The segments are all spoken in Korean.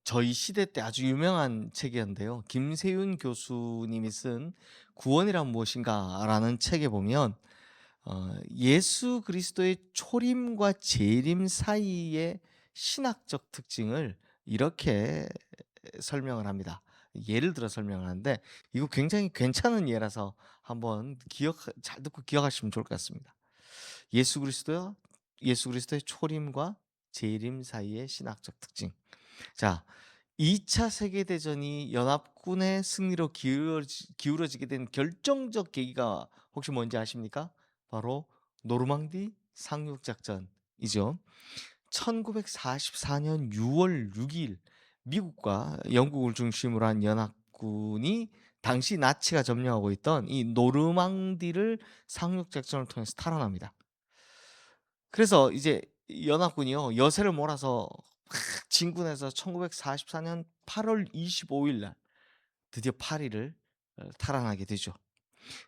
저희 시대 때 아주 유명한 책이었는데요. 김세윤 교수님이 쓴 구원이란 무엇인가라는 책에 보면 예수 그리스도의 초림과 재림 사이의 신학적 특징을 이렇게 설명을 합니다. 예를 들어 설명을 하는데 이거 굉장히 괜찮은 예라서 한번 잘 듣고 기억하시면 좋을 것 같습니다. 예수 그리스도요. 예수 그리스도의 초림과 재림 사이의 신학적 특징. 자, 2차 세계대전이 연합군의 승리로 기울어지게 된 결정적 계기가 혹시 뭔지 아십니까? 바로 노르망디 상륙작전이죠. 1944년 6월 6일 미국과 영국을 중심으로 한 연합군이 당시 나치가 점령하고 있던 이 노르망디를 상륙작전을 통해서 탈환합니다. 그래서 이제 연합군이요 여세를 몰아서 막 진군해서 1944년 8월 25일 날 드디어 파리를 탈환하게 되죠.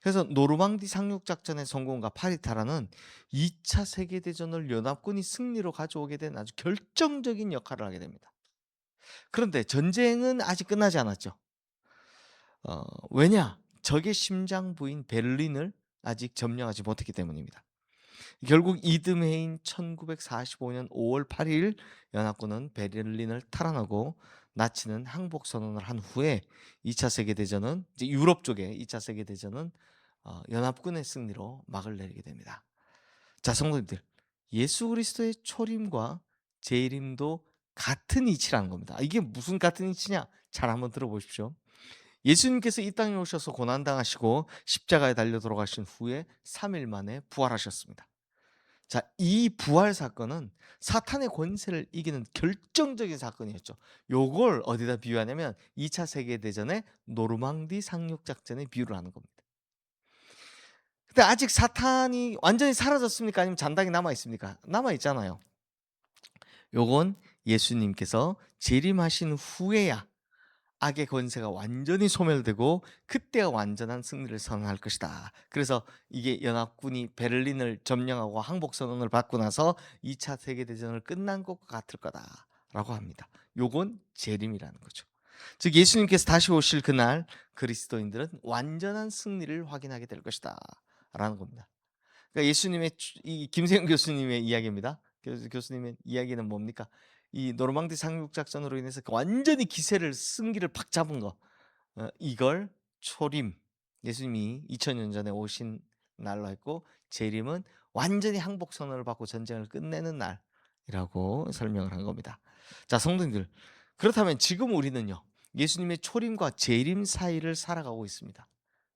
그래서 노르망디 상륙 작전의 성공과 파리 탈환은 2차 세계 대전을 연합군이 승리로 가져오게 된 아주 결정적인 역할을 하게 됩니다. 그런데 전쟁은 아직 끝나지 않았죠. 왜냐? 적의 심장부인 베를린을 아직 점령하지 못했기 때문입니다. 결국 이듬해인 1945년 5월 8일 연합군은 베를린을 탈환하고 나치는 항복 선언을 한 후에 2차 세계 대전은 이제 유럽 쪽에 2차 세계 대전은 연합군의 승리로 막을 내리게 됩니다. 자, 성도님들, 예수 그리스도의 초림과 재림도 같은 이치라는 겁니다. 이게 무슨 같은 이치냐? 잘 한번 들어보십시오. 예수님께서 이 땅에 오셔서 고난당하시고 십자가에 달려 돌아가신 후에 3일 만에 부활하셨습니다. 자, 이 부활 사건은 사탄의 권세를 이기는 결정적인 사건이었죠. 요걸 어디다 비유하냐면 2차 세계 대전의 노르망디 상륙 작전에 비유를 하는 겁니다. 근데 아직 사탄이 완전히 사라졌습니까? 아니면 잔당이 남아 있습니까? 남아 있잖아요. 요건 예수님께서 재림하신 후에야 악의 권세가 완전히 소멸되고 그때가 완전한 승리를 선언할 것이다. 그래서 이게 연합군이 베를린을 점령하고 항복 선언을 받고 나서 2차 세계 대전을 끝난 것과 같을 거다라고 합니다. 요건 재림이라는 거죠. 즉 예수님께서 다시 오실 그날 그리스도인들은 완전한 승리를 확인하게 될 것이다라는 겁니다. 그러니까 예수님의 이 김세영 교수님의 이야기입니다. 교수님의 이야기는 뭡니까? 이 노르망디 상륙 작전으로 인해서 완전히 기세를 승기를 팍 잡은 거. 이걸 초림. 예수님이 2000년 전에 오신 날로 했고 재림은 완전히 항복 선언을 받고 전쟁을 끝내는 날이라고 설명을 한 겁니다. 자, 성도님들. 그렇다면 지금 우리는요. 예수님의 초림과 재림 사이를 살아가고 있습니다.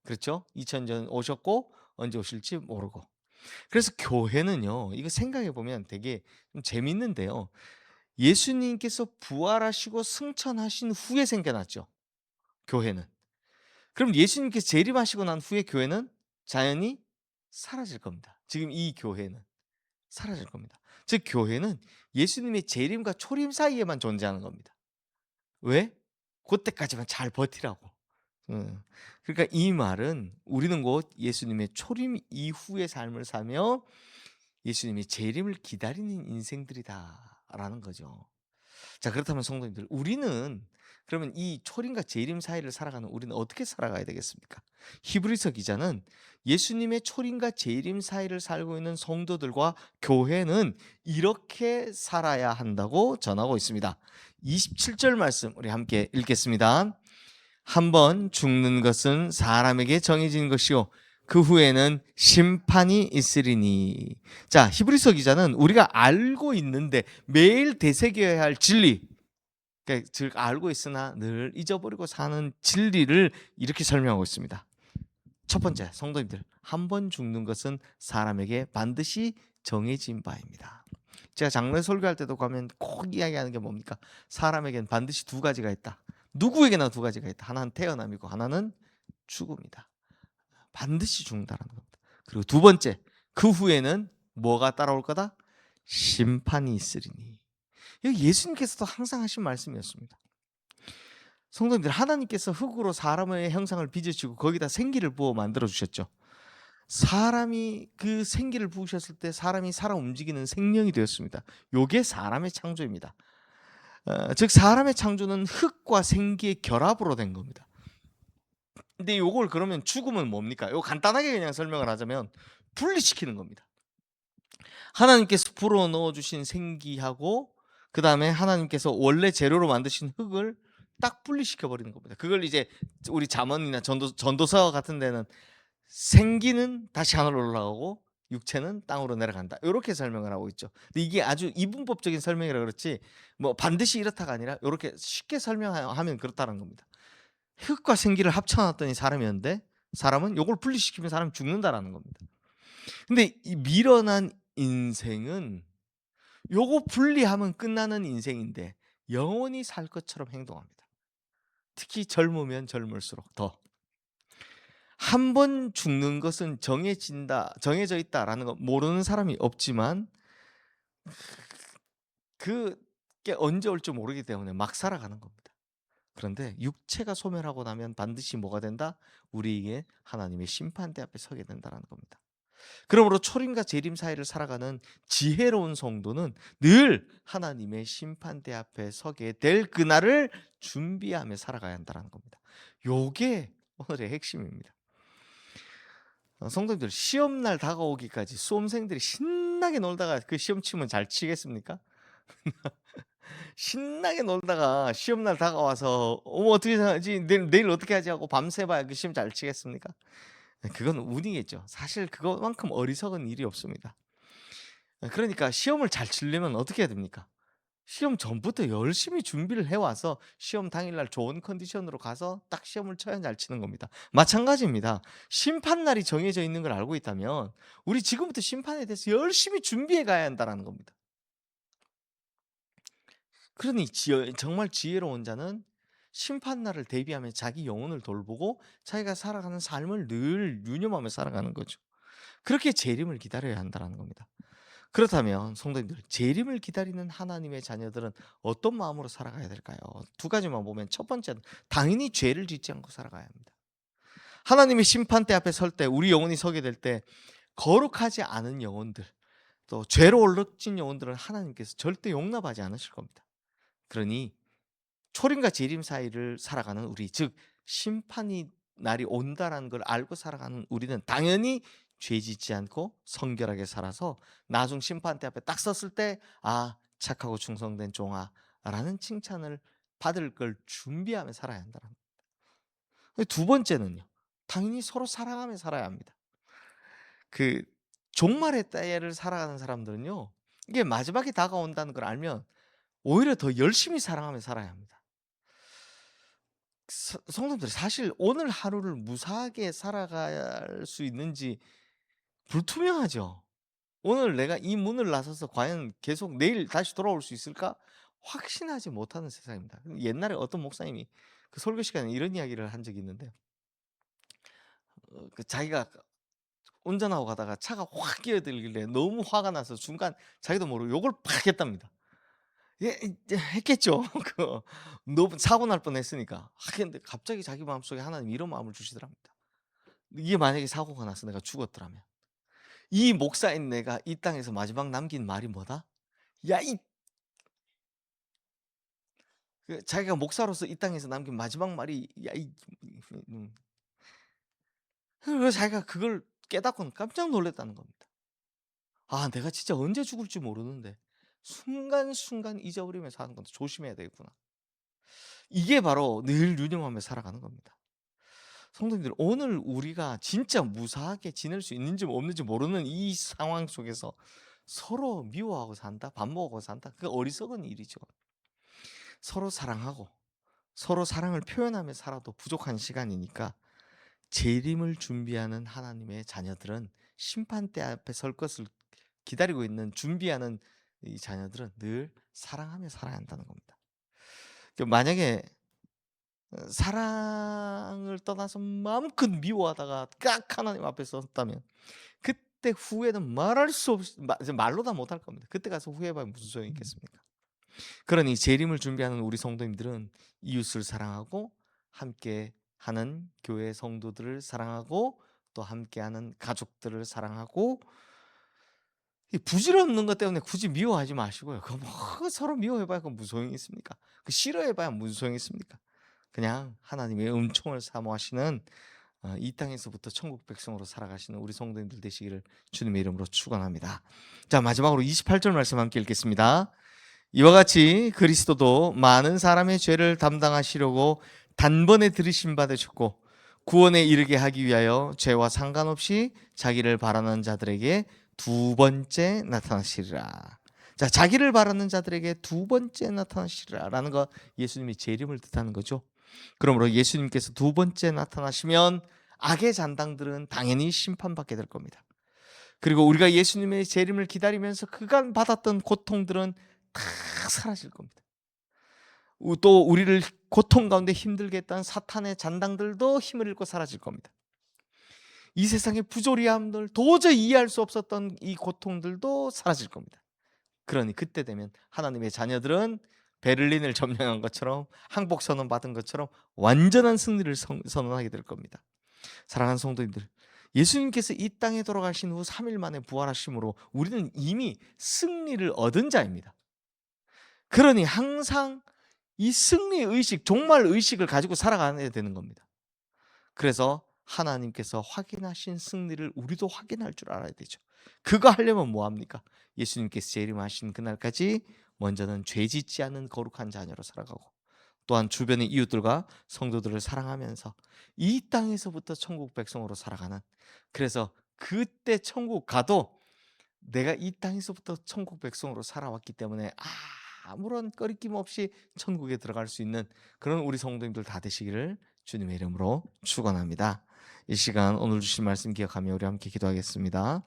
그렇죠? 2000년 오셨고 언제 오실지 모르고. 그래서 교회는요. 이거 생각해 보면 되게 좀 재밌는데요. 예수님께서 부활하시고 승천하신 후에 생겨났죠. 교회는. 그럼 예수님께서 재림하시고 난 후에 교회는 자연히 사라질 겁니다. 지금 이 교회는 사라질 겁니다. 즉 교회는 예수님의 재림과 초림 사이에만 존재하는 겁니다. 왜? 그때까지만 잘 버티라고. 그러니까 이 말은 우리는 곧 예수님의 초림 이후의 삶을 사며 예수님이 재림을 기다리는 인생들이다라는 거죠. 자, 그렇다면 성도님들, 우리는 그러면 이 초림과 재림 사이를 살아가는 우리는 어떻게 살아가야 되겠습니까? 히브리서 기자는 예수님의 초림과 재림 사이를 살고 있는 성도들과 교회는 이렇게 살아야 한다고 전하고 있습니다. 27절 말씀 우리 함께 읽겠습니다. 한 번 죽는 것은 사람에게 정해진 것이요 그 후에는 심판이 있으리니. 자, 히브리서 기자는 우리가 알고 있는데 매일 되새겨야 할 진리, 그러니까 즉 알고 있으나 늘 잊어버리고 사는 진리를 이렇게 설명하고 있습니다. 첫 번째, 성도님들, 한 번 죽는 것은 사람에게 반드시 정해진 바입니다. 제가 장례 설교할 때도 가면 꼭 이야기하는 게 뭡니까? 사람에게는 반드시 두 가지가 있다. 누구에게나 두 가지가 있다. 하나는 태어남이고 하나는 죽음이다. 반드시 죽는다는 겁니다. 그리고 두 번째, 그 후에는 뭐가 따라올 거다? 심판이 있으리니. 이거 예수님께서도 항상 하신 말씀이었습니다. 성도님들, 하나님께서 흙으로 사람의 형상을 빚으시고 거기다 생기를 부어 만들어 주셨죠. 사람이 그 생기를 부으셨을 때 사람이 살아 움직이는 생명이 되었습니다. 요게 사람의 창조입니다. 즉 사람의 창조는 흙과 생기의 결합으로 된 겁니다. 근데 요걸 그러면 죽음은 뭡니까? 요거 간단하게 그냥 설명을 하자면 분리시키는 겁니다. 하나님께서 불어 넣어 주신 생기하고 그다음에 하나님께서 원래 재료로 만드신 흙을 딱 분리시켜 버리는 겁니다. 그걸 이제 우리 잠언이나 전도서 같은 데는 생기는 다시 하늘로 올라가고 육체는 땅으로 내려간다. 요렇게 설명을 하고 있죠. 근데 이게 아주 이분법적인 설명이라 그렇지 뭐 반드시 이렇다가 아니라 요렇게 쉽게 설명하면 그렇다는 겁니다. 흙과 생기를 합쳐 놨더니 사람이었는데 사람은 요걸 분리시키면 사람이 죽는다라는 겁니다. 근데 이 미련한 인생은 요거 분리하면 끝나는 인생인데 영원히 살 것처럼 행동합니다. 특히 젊으면 젊을수록 더. 한 번 죽는 것은 정해져 있다라는 거 모르는 사람이 없지만 그게 언제 올지 모르기 때문에 막 살아가는 겁니다. 그런데 육체가 소멸하고 나면 반드시 뭐가 된다? 우리에게 하나님의 심판대 앞에 서게 된다는 겁니다. 그러므로 초림과 재림 사이를 살아가는 지혜로운 성도는 늘 하나님의 심판대 앞에 서게 될 그날을 준비하며 살아가야 한다는 겁니다. 요게 오늘의 핵심입니다. 성도님들 시험날 다가오기까지 수험생들이 신나게 놀다가 그 시험 치면 잘 치겠습니까? 신나게 놀다가 시험날 다가와서 어머 어떻게 하지? 내일 어떻게 하지? 하고 밤새 봐야 그 시험 잘 치겠습니까? 그건 운이겠죠. 사실 그것만큼 어리석은 일이 없습니다. 그러니까 시험을 잘 치려면 어떻게 해야 됩니까? 시험 전부터 열심히 준비를 해 와서 시험 당일날 좋은 컨디션으로 가서 딱 시험을 쳐야 잘 치는 겁니다. 마찬가지입니다. 심판날이 정해져 있는 걸 알고 있다면 우리 지금부터 심판에 대해서 열심히 준비해 가야 한다는 겁니다. 그러니 정말 지혜로운 자는 심판날을 대비하며 자기 영혼을 돌보고 자기가 살아가는 삶을 늘 유념하며 살아가는 거죠. 그렇게 재림을 기다려야 한다는 겁니다. 그렇다면 성도님들 재림을 기다리는 하나님의 자녀들은 어떤 마음으로 살아가야 될까요? 두 가지만 보면 첫 번째는 당연히 죄를 짓지 않고 살아가야 합니다. 하나님의 심판대 앞에 설 때 우리 영혼이 서게 될 때 거룩하지 않은 영혼들 또 죄로 얼룩진 영혼들은 하나님께서 절대 용납하지 않으실 겁니다. 그러니 초림과 재림 사이를 살아가는 우리 즉 심판이 날이 온다라는 걸 알고 살아가는 우리는 당연히 죄 짓지 않고 성결하게 살아서 나중 심판대 앞에 딱 섰을 때 아 착하고 충성된 종아라는 칭찬을 받을 걸 준비하며 살아야 한다는 거예요. 두 번째는요. 당연히 서로 사랑하며 살아야 합니다. 그 종말의 때를 살아가는 사람들은요. 이게 마지막이 다가온다는 걸 알면 오히려 더 열심히 사랑하며 살아야 합니다. 성도님들 사실 오늘 하루를 무사하게 살아갈 수 있는지 불투명하죠. 오늘 내가 이 문을 나서서 과연 계속 내일 다시 돌아올 수 있을까? 확신하지 못하는 세상입니다. 옛날에 어떤 목사님이 그 설교 시간에 이런 이야기를 한 적이 있는데요. 자기가 운전하고 가다가 차가 확 끼어들길래 너무 화가 나서 중간 자기도 모르고 욕을 팍 했답니다. 예 이제 했겠죠. 너무 사고 날 뻔했으니까. 근데 갑자기 자기 마음속에 하나님이 이런 마음을 주시더랍니다. 이게 만약에 사고가 나서 내가 죽었더라면 이 목사인 내가 이 땅에서 마지막 남긴 말이 뭐다? 야 이 자기가 목사로서 이 땅에서 남긴 마지막 말이 야 이 음. 그래서 자기가 그걸 깨닫고는 깜짝 놀랐다는 겁니다. '아 내가 진짜 언제 죽을지 모르는데 순간순간 잊어버리면서 사는 건데 조심해야 되겠구나.' 이게 바로 늘 유념하며 살아가는 겁니다. 성도님들 오늘 우리가 진짜 무사하게 지낼 수 있는지 없는지 모르는 이 상황 속에서 서로 미워하고 산다, 반목하고 산다. 그게 어리석은 일이죠. 서로 사랑하고 서로 사랑을 표현하며 살아도 부족한 시간이니까 재림을 준비하는 하나님의 자녀들은 심판대 앞에 설 것을 기다리고 있는 준비하는 이 자녀들은 늘 사랑하며 살아야 한다는 겁니다. 만약에 사랑을 떠나서 마음껏 미워하다가 깍 하나님 앞에 섰다면 그때 후회는 말할 수 없이 말로 다 못할 겁니다. 그때 가서 후회해봐야 무슨 소용이 있겠습니까? 그러니 재림을 준비하는 우리 성도님들은 이웃을 사랑하고 함께하는 교회 성도들을 사랑하고 또 함께하는 가족들을 사랑하고 이 부질없는 것 때문에 굳이 미워하지 마시고요. 그 뭐 서로 미워해봐야 그 무슨 소용이 있습니까? 그 싫어해봐야 무슨 소용이 있습니까? 그냥 하나님의 은총을 사모하시는 이 땅에서부터 천국 백성으로 살아가시는 우리 성도님들 되시기를 주님의 이름으로 축원합니다. 자, 마지막으로 28절 말씀 함께 읽겠습니다. 이와 같이 그리스도도 많은 사람의 죄를 담당하시려고 단번에 들이심 받으셨고 구원에 이르게 하기 위하여 죄와 상관없이 자기를 바라는 자들에게 두 번째 나타나시리라. 자, 자기를 바라는 자들에게 두 번째 나타나시리라라는 거 예수님이 재림을 뜻하는 거죠. 그러므로 예수님께서 두 번째 나타나시면 악의 잔당들은 당연히 심판받게 될 겁니다. 그리고 우리가 예수님의 재림을 기다리면서 그간 받았던 고통들은 다 사라질 겁니다. 또 우리를 고통 가운데 힘들게 했던 사탄의 잔당들도 힘을 잃고 사라질 겁니다. 이 세상의 부조리함들, 도저히 이해할 수 없었던 이 고통들도 사라질 겁니다. 그러니 그때 되면 하나님의 자녀들은 베를린을 점령한 것처럼 항복 선언 받은 것처럼 완전한 승리를 선언하게 될 겁니다. 사랑하는 성도님들, 예수님께서 이 땅에 돌아가신 후 3일 만에 부활하심으로 우리는 이미 승리를 얻은 자입니다. 그러니 항상 이 승리 의식, 종말 의식을 가지고 살아가야 되는 겁니다. 그래서 하나님께서 확인하신 승리를 우리도 확인할 줄 알아야 되죠. 그거 하려면 뭐합니까? 예수님께서 재림하신 그날까지 먼저는 죄 짓지 않는 거룩한 자녀로 살아가고, 또한 주변의 이웃들과 성도들을 사랑하면서 이 땅에서부터 천국 백성으로 살아가는, 그래서 그때 천국 가도 내가 이 땅에서부터 천국 백성으로 살아왔기 때문에 아무런 꺼리낌 없이 천국에 들어갈 수 있는 그런 우리 성도님들 다 되시기를 주님의 이름으로 축원합니다. 이 시간 오늘 주신 말씀 기억하며 우리 함께 기도하겠습니다.